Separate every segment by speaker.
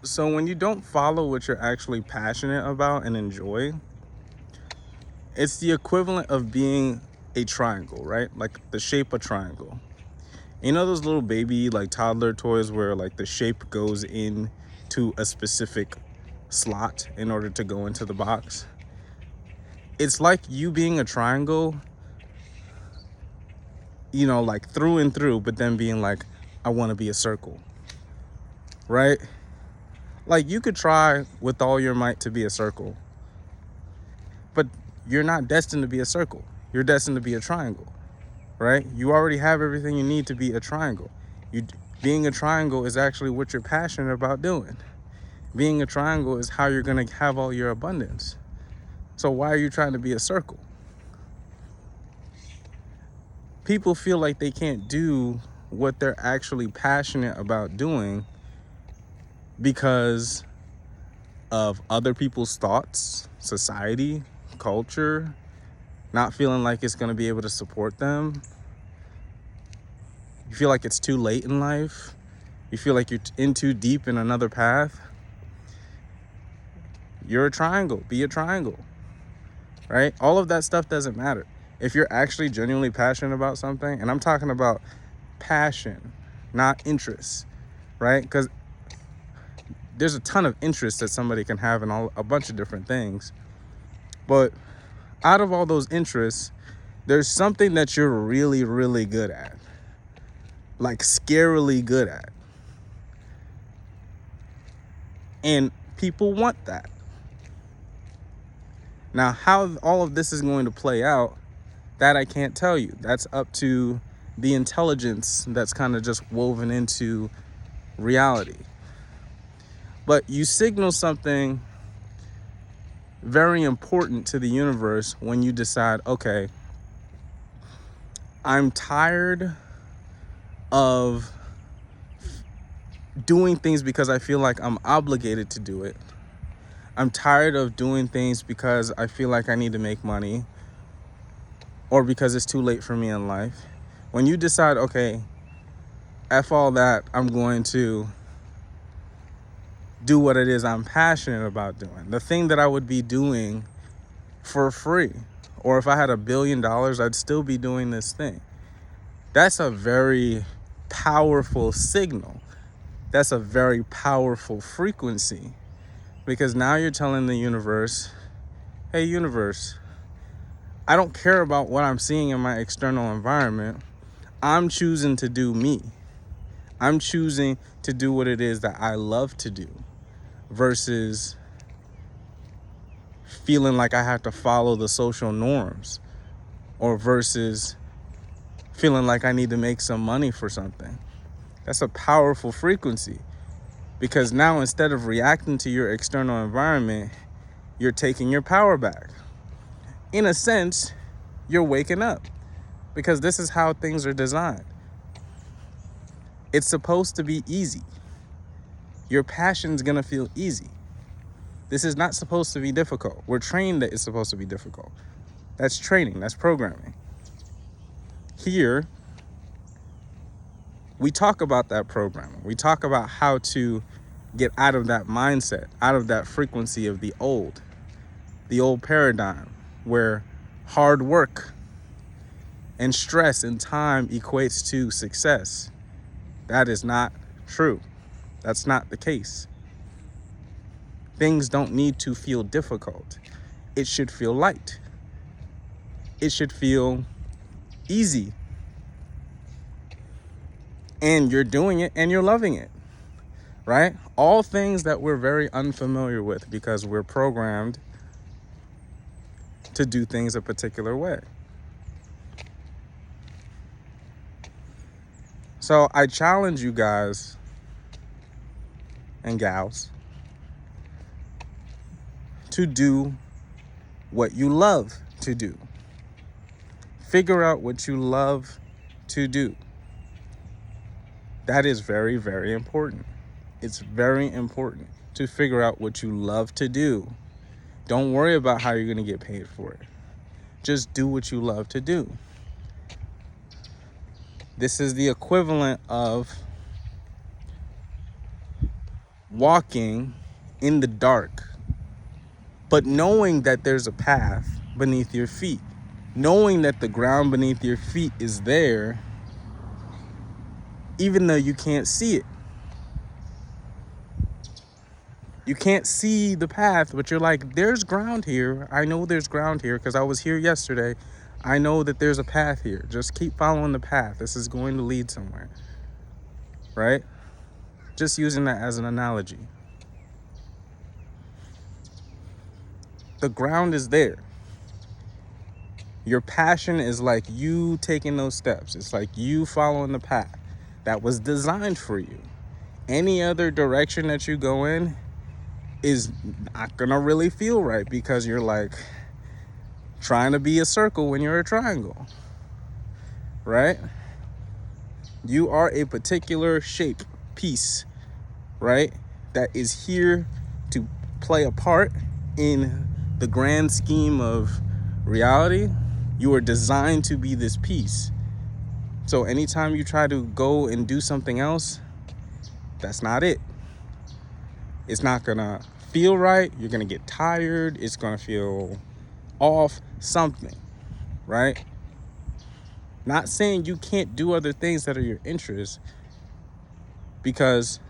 Speaker 1: So when you don't follow what you're actually passionate about and enjoy, it's the equivalent of being a triangle, right? Like the shape of triangle. You know those little baby like toddler toys where like the shape goes in to a specific slot in order to go into the box? It's like you being a triangle, like through and through, but then being like, I want to be a circle, right? Like you could try with all your might to be a circle, but you're not destined to be a circle. You're destined to be a triangle, right? You already have everything you need to be a triangle. You being a triangle is actually what you're passionate about doing. Being a triangle is how you're going to have all your abundance. So why are you trying to be a circle? People feel like they can't do what they're actually passionate about doing because of other people's thoughts, society, culture, not feeling like it's going to be able to support them. You feel like it's too late in life. You feel like you're in too deep in another path. You're a triangle. Be a triangle, right? All of that stuff doesn't matter. If you're actually genuinely passionate about something, and I'm talking about passion, not interest, right? Because there's a ton of interest that somebody can have in a bunch of different things. But out of all those interests, there's something that you're really, really good at, like scarily good at. And people want that. Now, how all of this is going to play out, that I can't tell you. That's up to the intelligence that's kind of just woven into reality. But you signal something very important to the universe when you decide, okay, I'm tired of doing things because I feel like I'm obligated to do it. I'm tired of doing things because I feel like I need to make money or because it's too late for me in life. When you decide, okay, F all that, I'm going to do what it is I'm passionate about doing. The thing that I would be doing for free. Or if I had $1 billion, I'd still be doing this thing. That's a very powerful signal. That's a very powerful frequency. Because now you're telling the universe, hey, universe, I don't care about what I'm seeing in my external environment. I'm choosing to do me. I'm choosing to do what it is that I love to do versus feeling like I have to follow the social norms or versus feeling like I need to make some money for something. That's a powerful frequency because now instead of reacting to your external environment, you're taking your power back. In a sense, you're waking up because this is how things are designed. It's supposed to be easy. Your passion's gonna feel easy. This is not supposed to be difficult. We're trained that it's supposed to be difficult. That's training, that's programming. Here, we talk about that programming. We talk about how to get out of that mindset, out of that frequency of the old paradigm where hard work and stress and time equates to success. That is not true. That's not the case. Things don't need to feel difficult. It should feel light. It should feel easy. And you're doing it and you're loving it, right? All things that we're very unfamiliar with because we're programmed to do things a particular way. So I challenge you guys and gals to do what you love to do. Figure out what you love to do. That is very, very important. It's very important to figure out what you love to do. Don't worry about how you're going to get paid for it. Just do what you love to do. This is the equivalent of walking in the dark, but knowing that there's a path beneath your feet, knowing that the ground beneath your feet is there, even though you can't see it. You can't see the path, but you're like, there's ground here. I know there's ground here because I was here yesterday. I know that there's a path here. Just keep following the path. This is going to lead somewhere, right? Just using that as an analogy. The ground is there. Your passion is like you taking those steps. It's like you following the path that was designed for you. Any other direction that you go in is not gonna really feel right because you're like trying to be a circle when you're a triangle, right? You are a particular shape, piece, right? That is here to play a part in the grand scheme of reality. You are designed to be this piece. So anytime you try to go and do something else, that's not it. It's not gonna feel right. You're gonna get tired. It's gonna feel off, something, right? Not saying you can't do other things that are your interests, because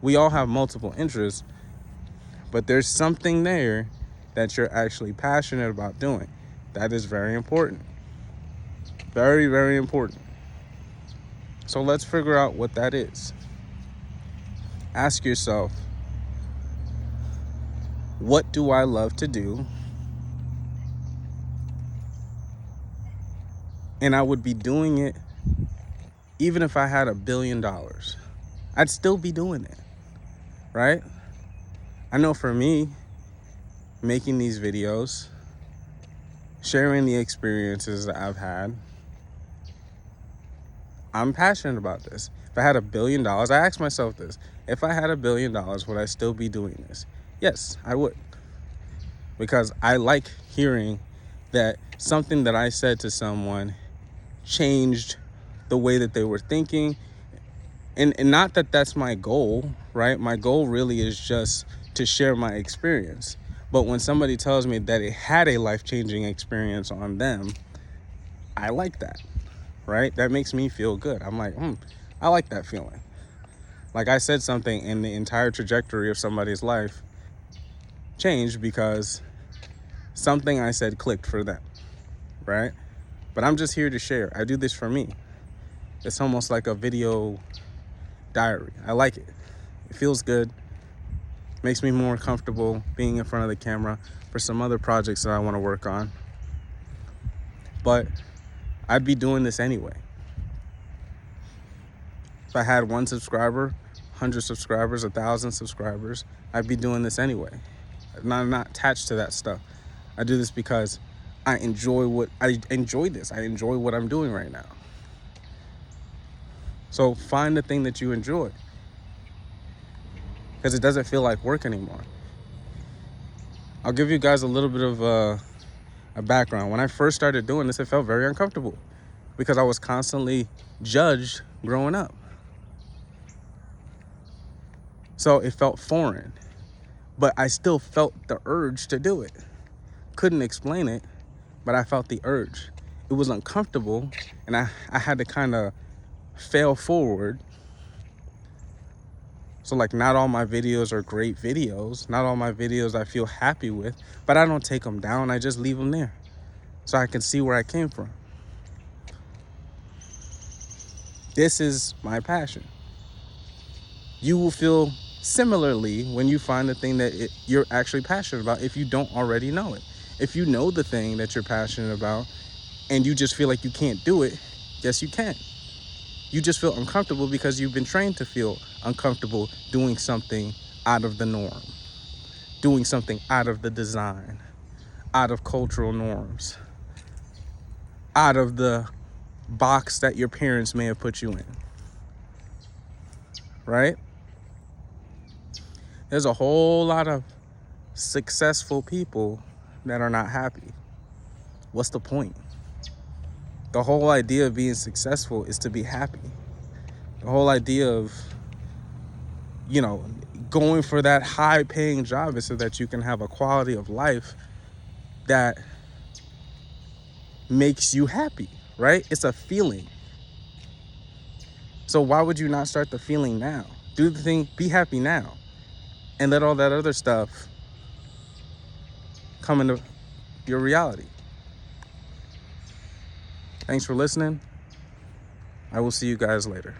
Speaker 1: we all have multiple interests, but there's something there that you're actually passionate about doing. That is very important. Very, very important. So let's figure out what that is. Ask yourself, what do I love to do? And I would be doing it even if I had $1 billion. I'd still be doing it, right? I know for me, making these videos, sharing the experiences that I've had, I'm passionate about this. If I had $1 billion, I asked myself this, if I had $1 billion, would I still be doing this? Yes, I would. Because I like hearing that something that I said to someone changed the way that they were thinking. And not that that's my goal, right? My goal really is just to share my experience. But when somebody tells me that it had a life-changing experience on them, I like that, right? That makes me feel good. I'm like, I like that feeling. Like I said something and the entire trajectory of somebody's life changed because something I said clicked for them, right? But I'm just here to share. I do this for me. It's almost like a video diary. I like it. It feels good. Makes me more comfortable being in front of the camera for some other projects that I want to work on. But I'd be doing this anyway. If I had 1 subscriber, 100 subscribers, 1,000 subscribers, I'd be doing this anyway. I'm not attached to that stuff. I do this because I enjoy this. I enjoy what I'm doing right now. So find the thing that you enjoy, because it doesn't feel like work anymore. I'll give you guys a little bit of a background. When I first started doing this, it felt very uncomfortable because I was constantly judged growing up. So it felt foreign, but I still felt the urge to do it. Couldn't explain it, but I felt the urge. It was uncomfortable, and I had to kind of fail forward. So like, not all my videos are great videos. Not all my videos I feel happy with, but I don't take them down. I just leave them there so I can see where I came from. This is my passion. You will feel similarly when you find the thing that you're actually passionate about, if you don't already know it. If you know the thing that you're passionate about and you just feel like you can't do it, yes, you can. You just feel uncomfortable because you've been trained to feel uncomfortable doing something out of the norm, doing something out of the design, out of cultural norms, out of the box that your parents may have put you in, right? There's a whole lot of successful people that are not happy. What's the point? The whole idea of being successful is to be happy. The whole idea of, going for that high paying job is so that you can have a quality of life that makes you happy, right? It's a feeling. So why would you not start the feeling now? Do the thing, be happy now, and let all that other stuff come into your reality. Thanks for listening. I will see you guys later.